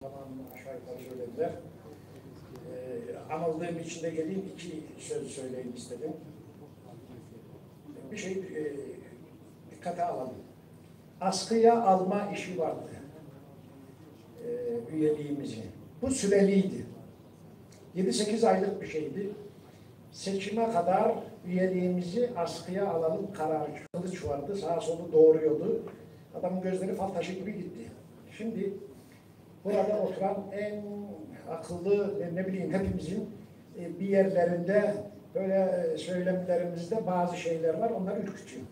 Tamam, aşağı yukarı söylediler. Anıldığım için de geleyim, iki söz söyleyeyim istedim. Bir şey dikkate alalım. Askıya alma işi vardı. Üyeliğimizi. Bu süreliydi. 7-8 aylık bir şeydi. Seçime kadar üyeliğimizi askıya alalım kararı. Kılıç vardı, sağa solu doğuruyordu. Adamın gözleri fal taşı gibi gitti. Şimdi burada oturan en akıllı, ne bileyim hepimizin bir yerlerinde böyle söylemlerimizde bazı şeyler var, onları ürkütüyor.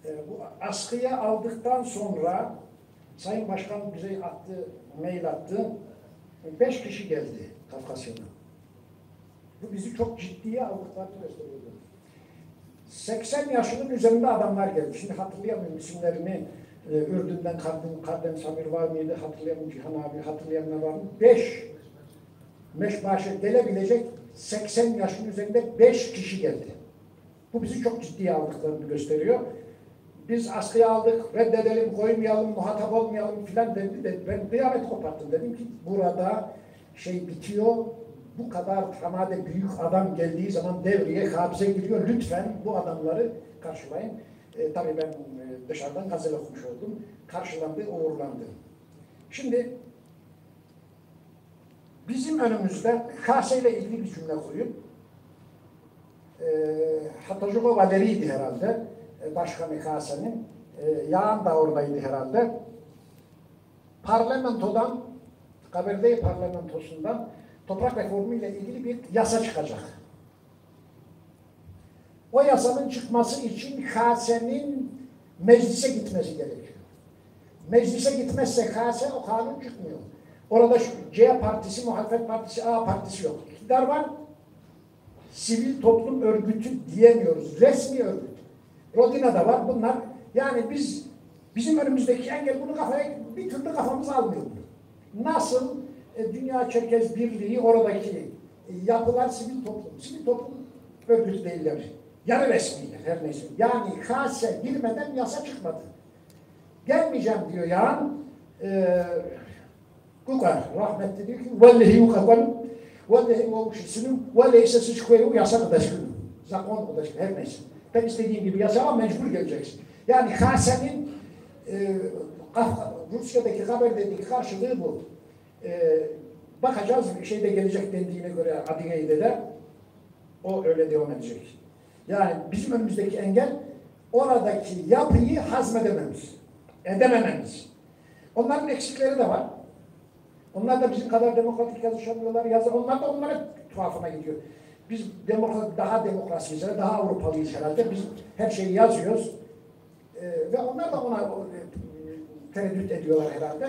Bu askıya aldıktan sonra Sayın Başkan bize mail attı. 5 kişi geldi Kafkasya'dan. Bu bizi çok ciddiye aldıklarını gösteriyordu. 80 yaşının üzerinde adamlar geldi. Şimdi hatırlayamıyorum isimlerini. Ürdün'den Kardem Samir var mıydı? Hatırlayamıyorum. Cihan abi hatırlayanlar var mı? 5 meşbaşa gelebilecek 80 yaşın üzerinde 5 kişi geldi. Bu bizi çok ciddiye aldıklarını gösteriyor. Biz askıya aldık, reddedelim, koymayalım, muhatap olmayalım filan dedi. Ben kıyamet koparttım. Dedim ki burada şey bitiyor. Bu kadar tamade büyük adam geldiği zaman devreye hapse giriyor. Lütfen bu adamları karşılayın. Tabii ben dışarıdan gazel okumuş oldum. Karşılandı, uğurlandı. Şimdi bizim önümüzde Kase ile ilgili bir cümle koyun. Hatojugo Valeri'ydi herhalde. Başkanı Kase'nin. Yağan da oradaydı herhalde. Parlamentodan, Kabardey parlamentosundan toprak reformu ile ilgili bir yasa çıkacak. O yasanın çıkması için Kase'nin meclise gitmesi gerekiyor. Meclise gitmezse Kase o kanun çıkmıyor. Orada C partisi, muhalefet partisi, A partisi yok. İktidar var. Sivil toplum örgütü diyemiyoruz. Resmi örgüt. Rodina'da var bunlar. Yani bizim önümüzdeki engel bunu bir türlü kafamız almıyor. Nasıl Dünya Çerkez Birliği oradaki yapılar sivil toplum. Sivil toplum örgütü değiller. Yarı resmiler her neyse. Yani Kase girmeden yasa çıkmadı. Gelmeyeceğim diyor Yağan. Kuka rahmetli diyor ki vallahi yukakan vallahi uğuşusunum vallahi sesiz koyu yasa kıdaşkın. Zakon kıdaşkın her neyse. Ben istediğim gibi yasa ama mecbur geleceksin. Yani Kase'nin Rusya'daki Kabardey'deki karşılığı bu. Bakacağız şeyde gelecek dendiğine göre Adigey'de de o öyle devam edecek. Yani bizim önümüzdeki engel oradaki yapıyı hazmedememiz, edemememiz. Onların eksikleri de var. Onlar da bizim kadar demokratik yazışamıyorlar. Onlar da onlara tuhafına gidiyor. Biz daha demokrasiyiz, daha Avrupalıyız herhalde. Biz her şeyi yazıyoruz. Ve onlar da ona tereddüt ediyorlar herhalde.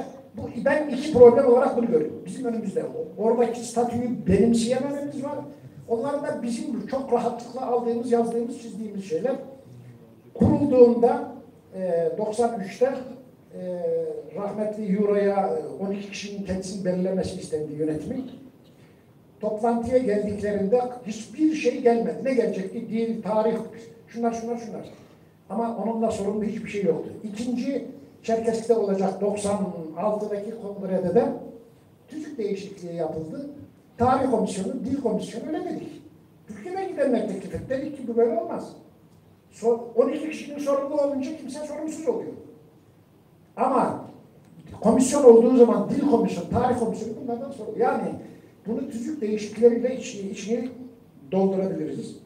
Ben iki problem olarak bunu görüyorum. Bizim önümüzde oradaki statüyü benimseyemememiz var. Onların da bizim çok rahatlıkla aldığımız, yazdığımız, çizdiğimiz şeyler. Kurulduğunda 93'te rahmetli Euro'ya 12 kişinin kendisini belirlemesi istendi yönetimi. Toplantıya geldiklerinde hiçbir şey gelmedi. Ne gelecekti? Dil, tarih, şunlar. Ama onunla sorumlu hiçbir şey yoktu. İkinci Çerkezk'te olacak 96'daki kongrede de tüzük değişikliği yapıldı. Tarih komisyonu, dil komisyonu öyle dedik. Türkiye'den gidenler teklif etti. Dedik ki bu böyle olmaz. 12 kişinin sorumlu olunca kimse sorumsuz oluyor. Ama komisyon olduğu zaman dil komisyonu, tarih komisyonu bunlardan sorumlu. Yani bunu tüzük değişiklikleriyle içini doldurabiliriz.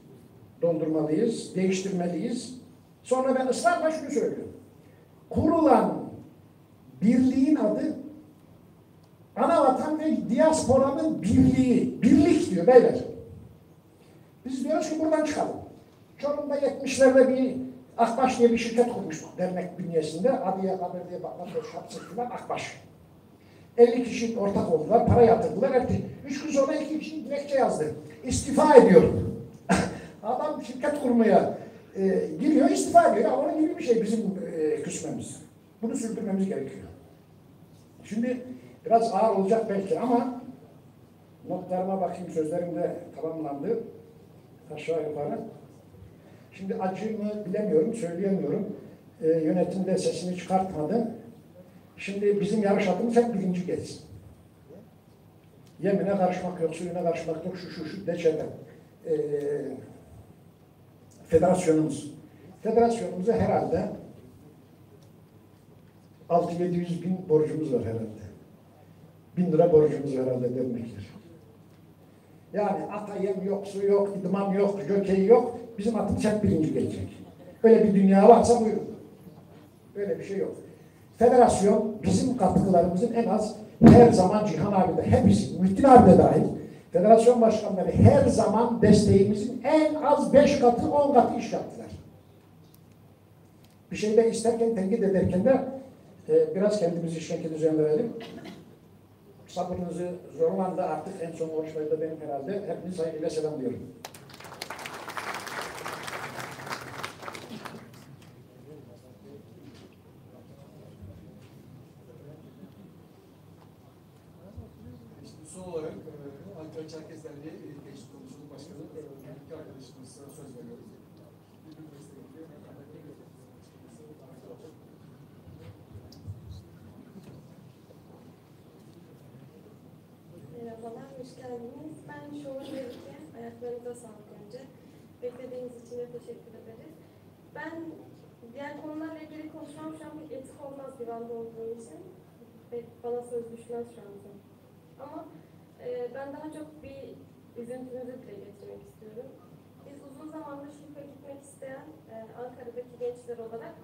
Doldurmalıyız, değiştirmeliyiz. Sonra ben ısrarla şunu söylüyorum. Kurulan birliğin adı Anavatan ve Diaspora'nın Birliği. Birlik diyor beyler. Biz diyoruz ki buradan çıkalım. Çorum'da 70'lerde bir Akbaş diye bir şirket kurmuştuk dernek bünyesinde. Adıya, Kabardey'e bakmak, Şapsız filan Akbaş. 50 kişi ortak oldular, para yatırdılar. 3 gün sonra 2 kişi dilekçe yazdı. İstifa ediyorum. Adam şirket kurmaya giriyor, istifa ediyor. Onun gibi bir şey bizim küsmemiz. Bunu sürdürmemiz gerekiyor. Şimdi biraz ağır olacak belki ama notlarıma bakayım, sözlerim de tamamlandı. Aşağı yukarı. Şimdi acı mı bilemiyorum, söyleyemiyorum. Yönetimde sesini çıkartmadı. Şimdi bizim yarış atımız hep birinci geçsin. Yemine karışmak yok, suyuna karışmak yok, şu deçeden. Federasyonumuza herhalde 600-700 bin borcumuz var herhalde. 1000 lira borcumuz var herhalde demektir. Yani ata yem yok, su yok, idman yok, jockey yok. Bizim atımız hep birinci gelecek. Öyle bir dünya varsa buyurun. Öyle bir şey yok. Federasyon bizim katkılarımızın en az her zaman Cihan abi de, hepsi, Muhittin abi de dahil, federasyon başkanları her zaman desteğimizin en az 5 katı, 10 katı iş yaptılar. Bir şeyde isterken, tenkit ederken de biraz kendimizi şekil düzenleyelim. Sabrınızı zorlandı artık en son konuşmayı benim herhalde. Hepinizi saygıyla selamlıyorum. Son olarak Ankara Çerkez Derneği Gençlik Komisyonu Başkanı iki arkadaşımıza söz veriyoruz. Merhabalar, hoş geldiniz. Ben şovun verirken ayaklarınıza sağlık önce. Beklediğiniz için de teşekkür ederiz. Ben diğer konularla ilgili konuşmam şu an bir etik olmaz divanda olduğum için. Ve bana söz düşmez şu anda. Ama ben daha çok bir üzüntümüzü dile getirmek istiyorum. Biz uzun zamandır şirke gitmek isteyen Ankara'daki gençler olarak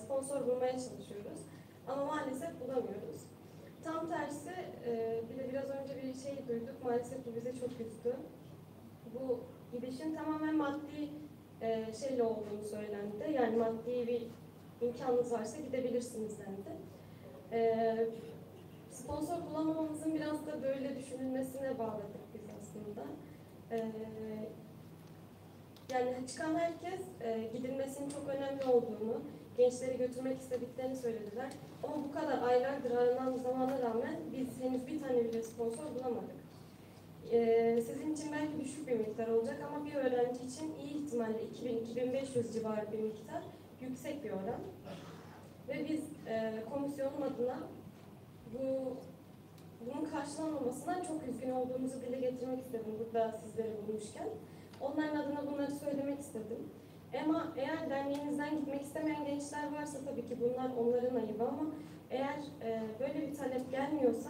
sponsor bulmaya çalışıyoruz. Ama maalesef bulamıyoruz. Tam tersi, bir de biraz önce bir şey duyduk, maalesef bu bize çok üzdü. Bu gidişin tamamen maddi şeyle olduğunu söylendi. Yani maddi bir imkanınız varsa gidebilirsiniz dendi. Sponsor bulamamamızın biraz da böyle düşünülmesine bağladık biz aslında. Yani çıkan herkes gidilmesinin çok önemli olduğunu, gençleri götürmek istediklerini söylediler. Ama bu kadar aylardır aranan zamana rağmen biz henüz bir tane bile sponsor bulamadık. Sizin için belki düşük bir miktar olacak ama bir öğrenci için iyi ihtimalle 2000-2500 civarı bir miktar, yüksek bir oran. Ve biz komisyonun adına bunun karşılanmamasından çok üzgün olduğumuzu dile getirmek istedim burada sizleri bulmuşken. Onların adına bunları söylemek istedim. Ama eğer derneğinizden gitmek istemeyen gençler varsa tabii ki bunlar onların ayıbı ama eğer böyle bir talep gelmiyorsa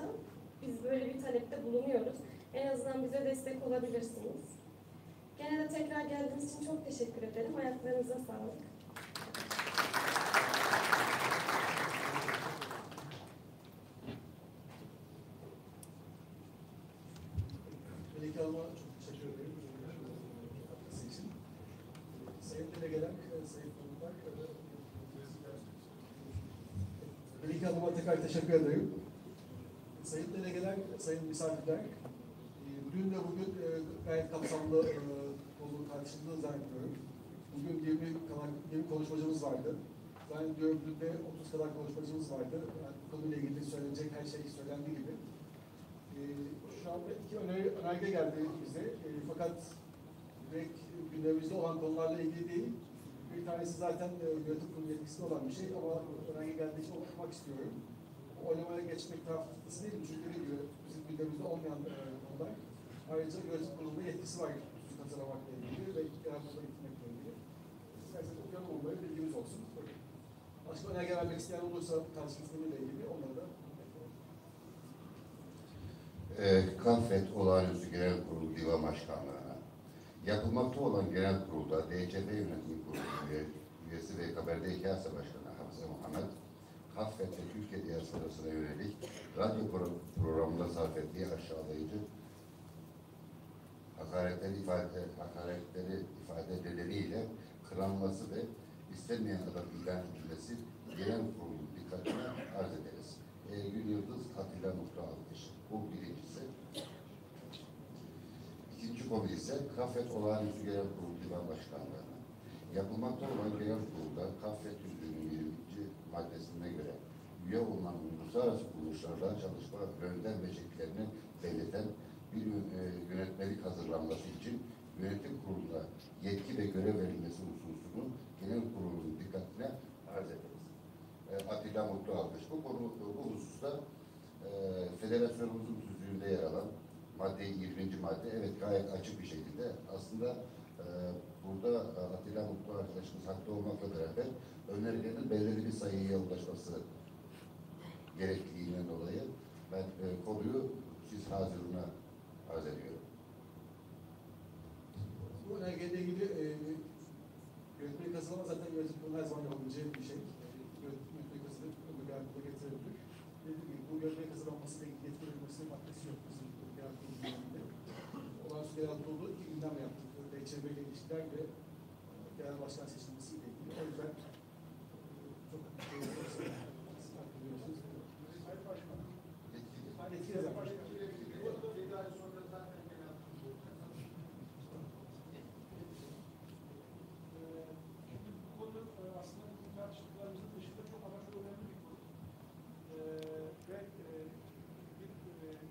biz böyle bir talepte bulunuyoruz. En azından bize destek olabilirsiniz. Gene de tekrar geldiğiniz için çok teşekkür ederim. Ayaklarınıza sağlık. Melike Hanım'a çok teşekkür ederim. Için. Sayın Delegeler, Sayın Konuklar, Melike Hanım'a tekrar teşekkür ederim. Sayın Delegeler, Sayın Misafirler, dün ve bugün gayet kapsamlı konu tartışıldığını zannediyorum. Bugün 20 konuşmacımız vardı. Zannediyorum dün de 30 kadar konuşmacımız vardı. Yani bu konuyla ilgili söylenecek her şey söylendiği gibi. Şu anda iki önerge geldi bize. Fakat direkt gündemimizde olan konularla ilgili değil. Bir tanesi zaten yönetim kurulu yetkisinde olan bir şey ama önerge geldiği için okumak istiyorum. Oylamaya geçmek taraftarısı değil, çünkü bizim gündemimizde olmayan konular. Ayrıca yönetim kurulunda yetkisi var hazırlamakla ilgili ve genel kurula gitmekle ilgili. İsterseniz okuyalım onları, bilgimiz olsun. Başka önerge vermek isteyen olursa tartışmasıyla ilgili onları da Kaffet Olağanüstü Genel Kurulu Divan Başkanlığı'na yapılmakta olan genel kurulda DCP Yönetim Kurulu üyesi ve Kaberde Hikâse Başkanı Hafıza Muhammed, Kaffet ve Türkiye diasporasına yönelik radyo programında sarf ettiği aşağılayıcı hakaretleri ifade nedeniyle kınanması ve istenmeyen adam ilan edilmesi genel kurulun dikkatine arz ederiz. Gül Yıldız Atilla Muhtar Alkış. Bu birincisi. İkinci konu ise Kaffet Olağanüstü Genel Kurulu Divan Başkanlığı'na yapılmakta olan genel kurulda Kaffet Tüzüğü'nün 20. maddesine göre üye olunan uluslararası kuruluşlarla çalışma yöntem ve şekillerini belirten bir yönetmelik hazırlanması için yönetim kuruluna yetki ve görev verilmesi hususunu genel kurulun dikkatine arz ederiz. Atilla Mutlu almış. Bu hususta federasyonumuzun tüzüğünde yer alan madde 20. madde, evet gayet açık bir şekilde aslında burada Atilla Mutlu arkadaşımız haklı olmakla beraber önerilerinin belirli bir sayıya ulaşması gerekliliğinden dolayı ben konuyu siz hazırlığına arz ediyorum. Bu önergeyle ilgili yönetmelik hazırlama zaten yönetim kurulu her zaman yapabileceği bir şey. Yönetmelik hazırlayıp müdahale getirebilir. Dediğim gibi bu yönetmelik hazırlanmasıyla ilgili yetki verilmesinin maddesi yok bizim müdahale kurulunda. Olağanüstü genel kurulu iki gündem yaptık. DÇB ile ilişkiler ve genel başkan seçilmesiyle ilgili. O yüzden çok biliyorsunuz. Sayın Başkanım. Yetkili zaten. Aslında bizim tartıştıklarımızın dışında çok ama çok önemli bir konu. Ve bir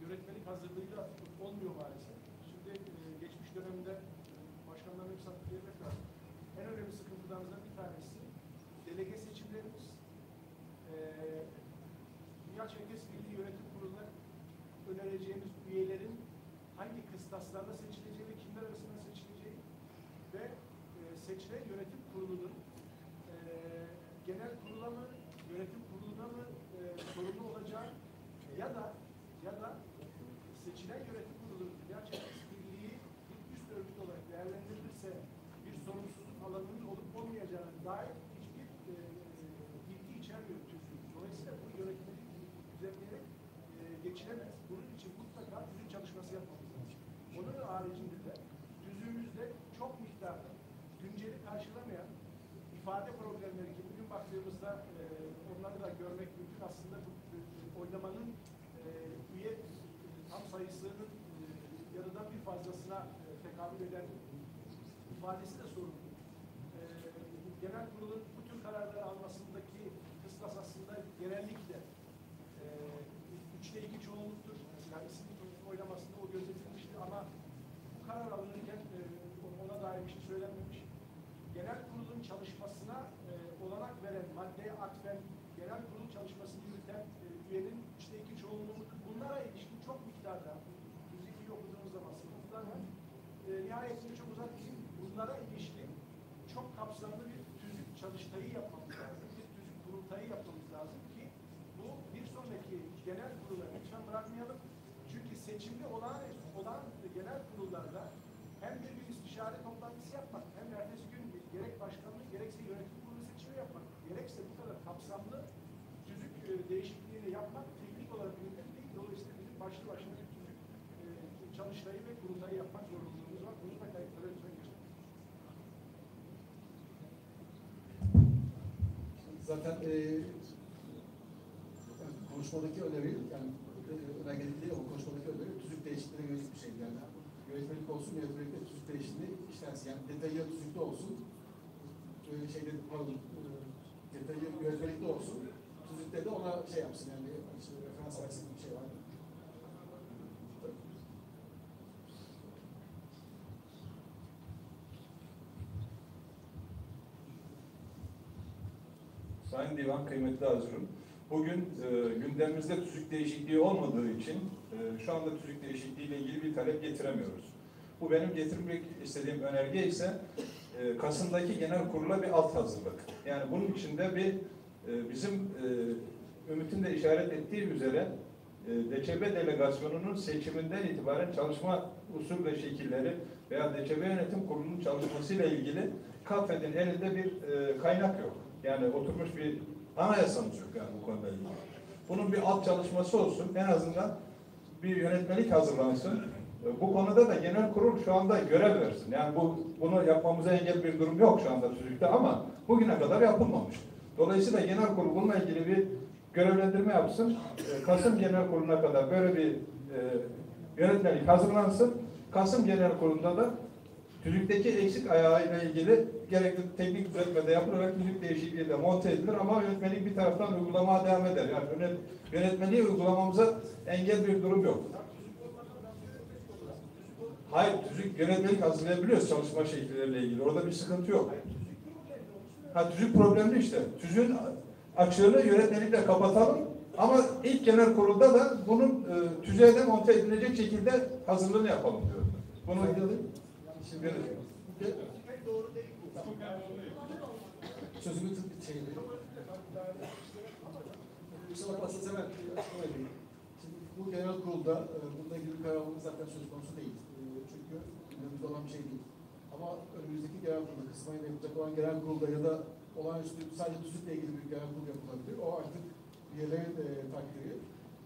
yönetmelik hazırlığıyla olmuyor maalesef. Şimdi geçmiş dönemde başkanların hepsi hatırlayarak lazım. En önemli sıkıntılarımızdan bir tanesi delege seçimlerimiz. Dünya Çerkes Birliği Yönetim Kurulu'na önereceğimiz üyelerin hangi kıstaslarla seçileceği ve kimler arasında seçileceği ve seçilen yönetim kurulunun genel kurula mı, yönetim kuruluna mı sorumlu olacağı ya da seçilen yönetim kurulu Dünya Çerkes Birliği bir üst örgüt olarak değerlendirilirse bir sorumsuzluk alanının olup olmayacağına dair hiçbir bilgi içermiyor tüzüğü. Dolayısıyla bu yönetmelik düzenleyerek geçilemez. Bunun için mutlaka tüzük çalışması yapmamız lazım. Onun haricinde de tüzüğümüzde çok miktarda günceli karşılamayan ifade problemleri ki bugün baktığımızda onları da görmek mümkün. Aslında bu oylamanın üye tam sayısının yarıdan bir fazlasına tekabül eden ifadesi de sorunlu. Genel kurulun bu tür kararları almasındaki kıstas aslında genellikle 3'te 2 çoğunluktur. Yani isim oylamasında o gözetilmişti ama bu karar alınırken ona dair bir şey söylenmemiş. Genel kurulun çalışmasına olanak veren maddeye atfen genel kurul çalışmasını yürüten üyenin 3'te 2 çoğunluğu bunlara ilişkin çok miktarda tüzüğü okuduğumuz zaman sıkıntılar var. Nihayetinde çok uzak değil. Bunlara ilişkin çok kapsamlı bir tüzük çalıştayı yapmamız lazım. Bir tüzük kurultayı yapmamız lazım ki bu bir sonraki genel kurula lütfen bırakmayalım. Çünkü seçimli olan genel kurullarda hem bir istişare toplantısı yapmak, hem ertesi gün gerek başkanlık, gerekse yönetim kurulu seçimi yapmak, gerekse bu kadar kapsamlı tüzük değişikliğini yapmak teknik olarak mümkün değil. Dolayısıyla bizim başlı başına bir tüzük çalıştayı ve kurultayı yapmak zorunluluğumuz var. Bunu da kayıtlara lütfen geçelim. Zaten konuşmadaki öneri, yani önergelik değil ama konuşmadaki öneri tüzük değişikliğine yönelik bir şey. Yani yönetmelik olsun, yönetmelikte tüzük değişikliği işlensin. Yani detayı tüzükte olsun, detayı yönetmelikte olsun, tüzükte de ona şey yapsın, yani işte referans versin bir şey var. Sayın Divan, kıymetli hazırım. Bugün gündemimizde tüzük değişikliği olmadığı için şu anda tüzük değişikliği ile ilgili bir talep getiremiyoruz. Bu benim getirmek istediğim önerge ise Kasım'daki genel kurula bir alt hazırlık. Yani bunun içinde bir bizim Ümit'in de işaret ettiği üzere DÇB delegasyonunun seçiminden itibaren çalışma usul ve şekilleri veya DÇB yönetim kurulunun çalışmasıyla ilgili KAFED'in elinde bir kaynak yok. Yani oturmuş bir anayasamız yok yani bu konuda ilgili. Bunun bir alt çalışması olsun. En azından bir yönetmelik hazırlansın. Bu konuda da genel kurul şu anda görev versin. Yani bunu yapmamıza engel bir durum yok şu anda tüzükte ama bugüne kadar yapılmamış. Dolayısıyla genel kurul bununla ilgili bir görevlendirme yapsın. Kasım genel kuruluna kadar böyle bir yönetmelik hazırlansın. Kasım genel kurulunda da tüzükteki eksik ayağıyla ilgili gerekli teknik düzeltmede yapılarak tüzük değişikliği de monte edilir ama yönetmelik bir taraftan uygulamaya devam eder. Yani yönetmeliği uygulamamıza engel bir durum yok. Hayır, tüzük yönetmelik hazırlayabiliyoruz çalışma şekilleriyle ilgili. Orada bir sıkıntı yok. Tüzük problemli işte. açığını yönetmelikle kapatalım. Ama ilk genel kurulda da bunun tüzeyde monte edilecek şekilde hazırlığını yapalım diyorum. Bunu Şimdi Doğru değil. sözümü çevireyim. Kusura bakmasınız hemen açıklama edeyim. Şimdi bu genel kurulda bununla ilgili bir kararımız zaten söz konusu değil. Çünkü önümüzde olan bir şey değil. Ama önümüzdeki genel kurulda, Kasım ayında yapacak olan genel kurulda ya da olağanüstü sadece tüzükle ilgili bir genel kurul yapılabilir. O artık üyelerin takdiri.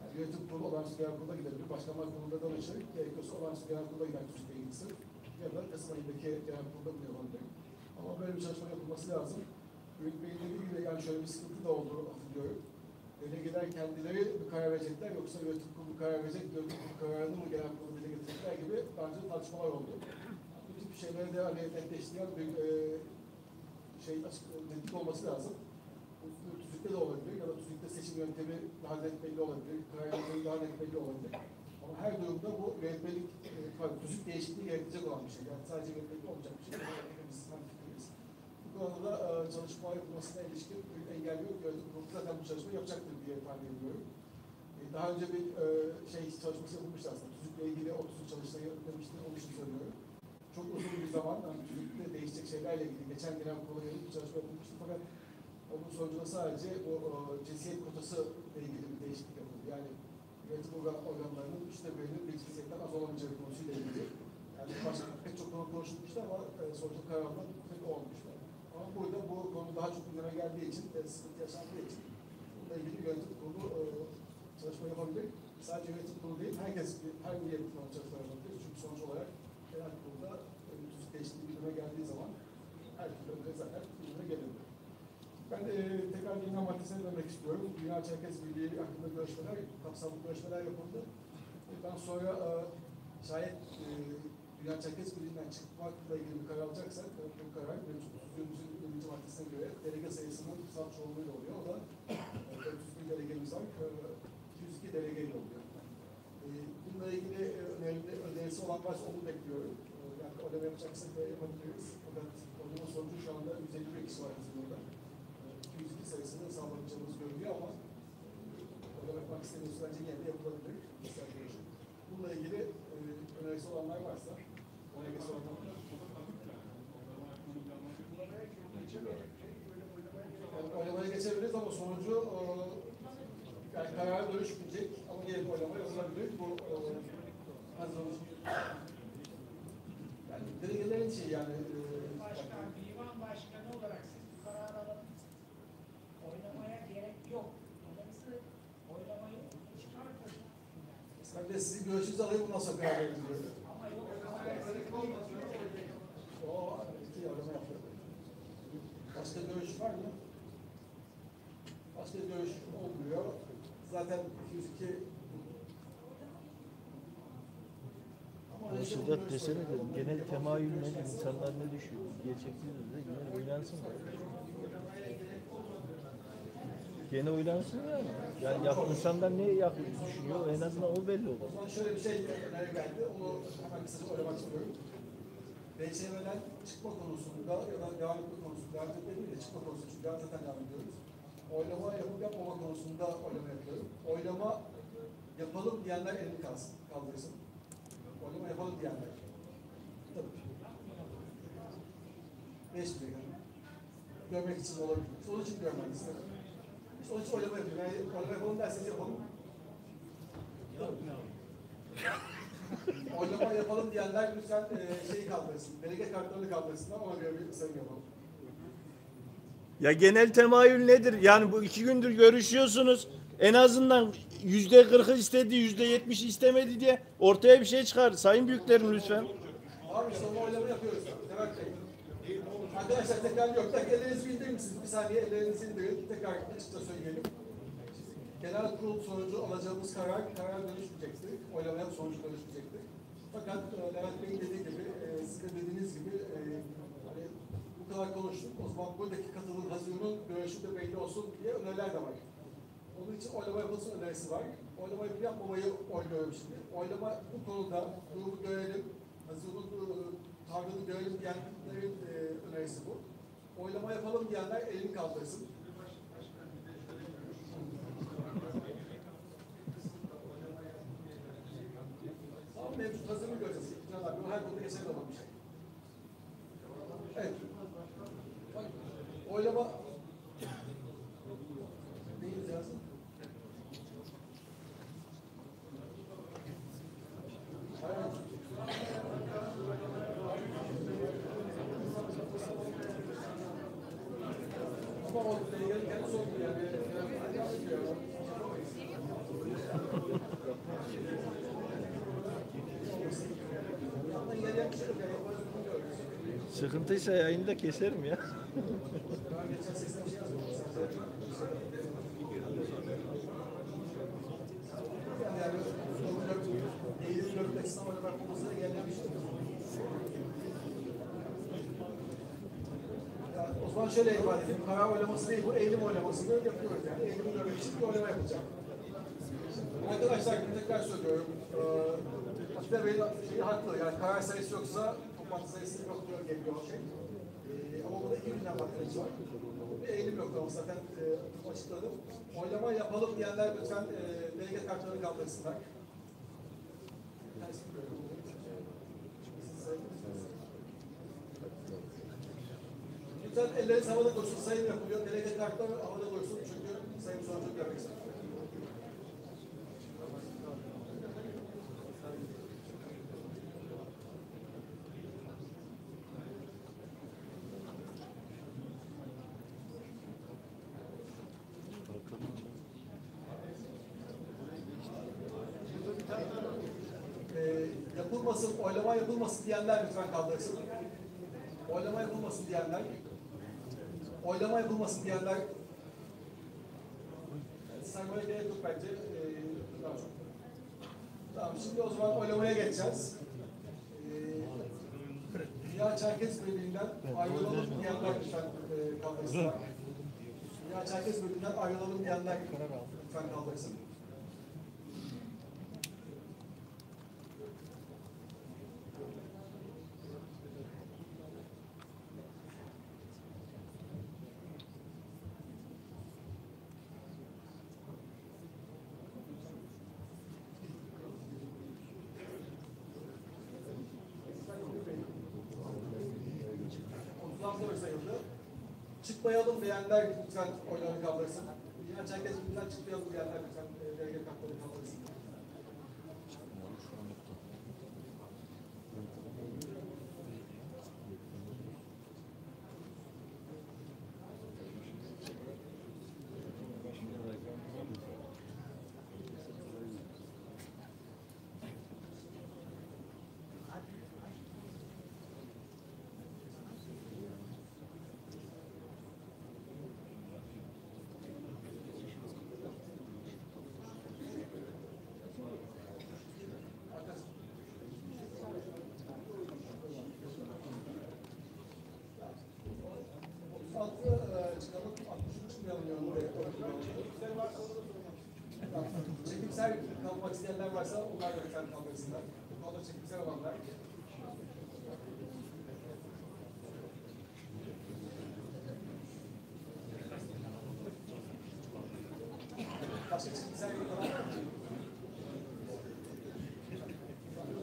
Yani yönetim kurulu olağanüstü genel kurulda gidebilir. Başkanlar kurulunda danışır. Gerekiyorsa olağanüstü genel kurulda gider tüzükle ilgisi. Ya da Kasım ayındaki genel kurulda bunu yapabilir. Ama böyle bir çalışma yapılması lazım. Ümit Bey'in dediği gibi yani şöyle bir sıkıntı da olduğunu hatırlıyorum. Delegeler kendileri bir karar verecekler yoksa yönetim kurulu karar verecek, yönetim kurulu kararını mı genel kurulu dile getirecekler gibi bence tartışmalar oldu. Bu tip şeyleri de hani netleştiren bir netlik olması lazım. Bu tüzükte de olabilir ya da tüzükte seçim yöntemi daha net belli olabilir, karar yöntemi daha net belli olabilir. Ama her durumda bu yönetmelik, tüzük değişikliği gerekecek olan bir şey. Yani sadece yönetmelik olmayacak bir şey. Hepimiz fikiriz. Bu konuda çalışma yapılmasına ilişkin bir engel yok. Yönetim kurulu zaten bu çalışmayı yapacaktır diye tahmin ediyorum. Daha önce bir çalışması yapılmıştı aslında. Tüzükle ilgili o tüzük çalışmayı demiştim, onun için söylüyorum. Çok uzun bir zaman tüzükte değişecek şeylerle ilgili geçen genel kurula yönelik bir çalışma yapılmıştı. Fakat onun sonucunda sadece bu cinsiyet kotası ile ilgili bir değişiklik yapıldı. Yani yönetim organlarının üçte birinin bir cinsiyetten az olamayacağı konusuyla ilgili. Yani başka pek çok konu konuşulmuştu ama sonuçta kararında pek olmuştu. Ama burada bu konu daha çok gündeme geldiği için, sıkıntı yaşandığı için bununla ilgili yönetim kurulu çalışma yapabilir. Sadece yönetim kurulu değil, herkes, her bir yönetim kurulu çalışma yapabilir. Çünkü sonuç olarak genel kurulda tüzük değişikliği gündeme geldiği zaman her türlü önüne zaten gündeme gelebilir. Ben tekrar gündem maddesine dönmek istiyorum. Dünya Çerkez Birliği hakkında görüşmeler, kapsamlı görüşmeler yapıldı. Ondan sonra şayet Dünya Çerkez Birliği'nden çıkmakla ilgili bir karar alacaksak, bu karar tüzüğümüzün 1. maddesine göre delege sayısının salt çoğunluğuyla oluyor. O da 401 delegemiz var, 202 delegeyle oluyor. Bununla ilgili önerisi olan varsa onu bekliyorum. Yani ödeme yapacaksak yapabiliriz. Fakat onun sonucu şu anda 151 kişi var hazırlığında. 202 sayısını sağlamayacağımız görünüyor ama ödeme yapmak istemiyorsa bence yine de yapılabilir. Bununla ilgili önerisi olanlar varsa önerisi olanlar var. Yani oylamaya geçebiliriz ama sonucu yani karara dönüşmeyecek ama yine oylamaya yazılabilir. Bu hazırlanmış. Yani delegelerin şeyi yani Başkan, divan başkanı olarak siz bu kararı alabilirsiniz. Oylamaya gerek yok. Dolayısıyla oylamayı çıkartın. ben de sizin görüşünüzü alayım bundan sonra karar verin diyorum. Ama yok. O iki oylama yapıyor. Başka görüş var mı? Başka görüş olmuyor. Zaten 202 Sedat desene de genel temayülden insanlar ne düşünüyor? Gerçekliğinde de yine oylansın. Gene oylansın yani. Yani insanlar ne düşünüyor? En azından o belli olur. O zaman şöyle bir şey öneri geldi. Onu hemen kısaca oylamak istiyorum. DÇM'den çıkma konusunda ya da devam etme konusunda, devam etme değil de çıkma konusunda, çünkü zaten devam ediyoruz. Oylama yapıp yapmama konusunda oylama yapıyorum. Oylama yapalım diyenler elini kaldırsın. Oylama yapalım diyenler. Tabii. 5 lira. Görmek için olabilir. Onun için görmek istedim. Onun için oylama yapıyorum. Yani oylama yapalım derseniz yapalım. Oylama yapalım diyenler lütfen şeyi kaldırsın. Delege kartlarını kaldırsınlar. Ona göre bir sayım yapalım. Ya genel temayül nedir? Yani bu 2 gündür görüşüyorsunuz. En azından %40'ı istedi, %70'i istemedi diye ortaya bir şey çıkar. Sayın büyüklerim lütfen. Abi işte onu oylama yapıyoruz. Demek Bey. Arkadaşlar tekrar yok. Ellerinizi indirir misiniz? Bir saniye ellerinizi indirin. Tekrar açıkça söyleyelim. Genel kurul sonucu alacağımız karar dönüşmeyecektir. Oylamaya sonucu dönüşmeyecektir. Fakat Levent Bey'in dediği gibi, siz de dediğiniz gibi hani bu kadar konuştuk. O zaman buradaki katılım hazırlığının görüşü de belli olsun diye öneriler de var. Onun için oylama yapılsın önerisi var. Oylama yapıp yapmamayı oyluyorum şimdi. Oylama bu konuda durumu görelim, hazırlığın tavrını görelim diyenlerin önerisi bu. Oylama yapalım diyenler elini kaldırsın. mevcut hazırlığı göreceğiz. Cenab-ı Hak her konuda geçerli olan bir şey. Evet. Oylama neyiz yazın? Ama o kendi sordu yani. Sıkıntıysa yayında keserim ya. O zaman şöyle ifade edeyim. Karar oylaması değil, bu eğilim oylamasını yapıyoruz yani. Eğilimi görmek için bir oylama yapacağım. Arkadaşlar tekrar söylüyorum. Atilla Bey'in şeyi haklı. Yani karar sayısı yoksa toplantı sayısı yok diyor geliyor şey. Ama burada iki günden maddemiz var. Bir eğilim yok ama zaten açıkladım. Oylama yapalım diyenler lütfen delege kartlarını kaldırsınlar. Lütfen elleriniz havada dursun. Sayım yapılıyor. Delege kartları havada dursun. Çünkü sayım sonucu görmek istiyorum. Yapılmasın, oylama yapılmasın diyenler lütfen kaldırsın. Oylama yapılmasın diyenler. Oylama yapılmasın diyenler. Saymaya gerek yok bence. Tamam, şimdi o zaman oylamaya geçeceğiz. Dünya Çerkez Birliği'nden ayrılalım diyenler lütfen kaldırsınlar. Dünya Çerkez Birliği'nden ayrılalım diyenler lütfen kaldırsın. Çıkmayalım diyenler lütfen oylarını kaldırsın. Dünya Çerkez Birliği'nden çıkmayalım diyenler lütfen delege kartlarını kaldırsın. Çekimsel kalmak isteyenler varsa onlar da lütfen kaldırsınlar. Bu konuda çekimsel olanlar. Başka çekimsel bir kanal var mı?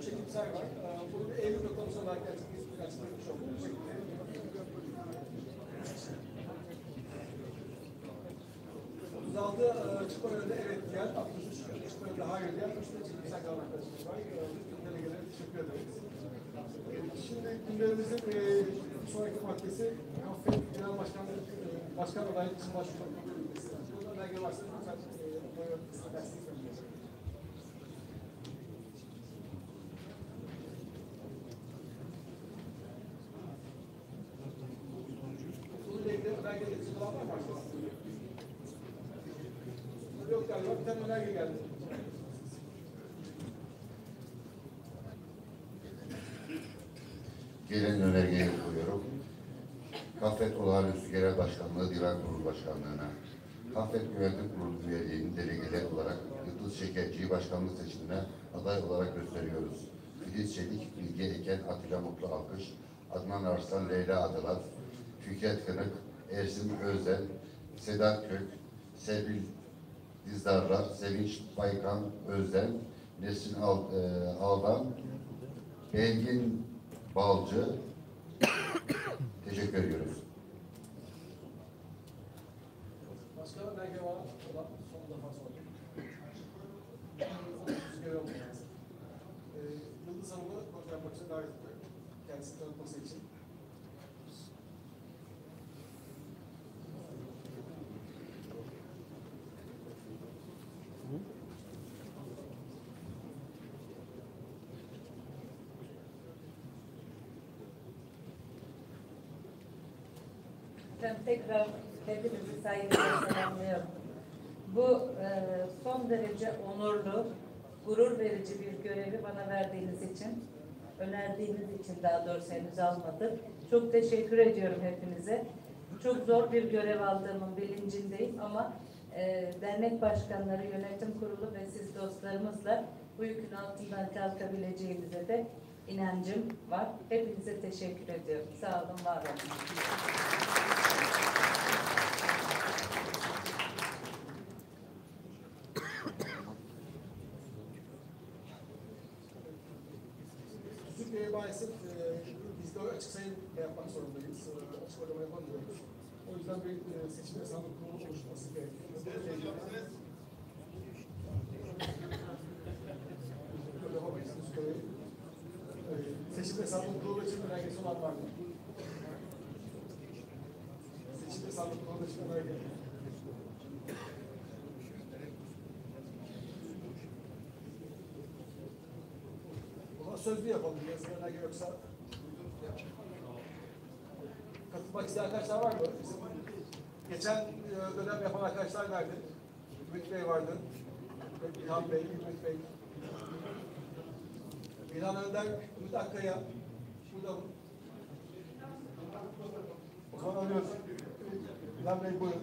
Çekimsel var. Bunu bir Eylül konusu olarak gerçekleştirmiş olduk. Çıkma önünde evet diyen, 63 çıkma önünde hayır diyen, 3 de çekimsel kalmak arkadaşımız var. Delegelere teşekkür ederiz. Şimdi gündemimizin sonraki maddesi Kaffet Genel Başkan adaylık için başvurmak kabul edilmesi. Burada belge varsa lütfen onları isterseniz söyleyeceğiz. Bununla ilgili belge getirisi falan var mı? Yok galiba bir tane önerge geldi. Gelen önergeyi koyuyorum. Kaffet Olağanüstü Genel Başkanlığı Divan Kurulu Başkanlığı'na, Kaffet Yönetim Kurulu üyeliğinin delegeleri olarak Yıldız Şekerci'yi başkanlık seçimine aday olarak gösteriyoruz. Filiz Çelik, Bilge Eken, Atilla Mutlu Alkış, Adnan Arslan, Leyla Adalar, Fikret Kınık, Ersin Özden, Sedat Kök, Sevil Dizdarlar, Sevinç Baykan Özden, Nesin Aldan, Belgin Balcı, teşekkür ediyoruz. Başkanım ben görev olan son defa sordum. Görev olmayan lazım. Yıldız Hanım'ı program yapmak için davet ediyorum. Kendisini tanıtması için. Ben tekrar hepinizi saygıyla selamlıyorum. Bu son derece onurlu, gurur verici bir görevi bana verdiğiniz için, önerdiğiniz için daha doğrusu henüz almadık. Çok teşekkür ediyorum hepinize. Çok zor bir görev aldığımın bilincindeyim ama dernek başkanları, yönetim kurulu ve siz dostlarımızla bu yükün altından kalkabileceğinize de inancım var. Hepinize teşekkür ediyorum. Sağ olun, var olun. Türkiye'ye maalesef biz de açık sayım yapmak zorundayız. Açık oylama yapamıyoruz. O yüzden bir seçim ve sandık kurulu oluşması gerekiyor. Yapamayız. Seçim ve sandık kurulu için önergesi olan var mı? Seçim ve sandık kurulu için önerge. Sözlü yapalım. Yazılı önerge yoksa katılmak isteyen arkadaşlar var mı? Bizim geçen dönem yapan arkadaşlar nerede? Ümit Bey vardı. İlhan Bey, Ümit Bey. İlhan Önder, Ümit Akkaya. Burada mı? O zaman alıyoruz. İlhan Bey buyurun.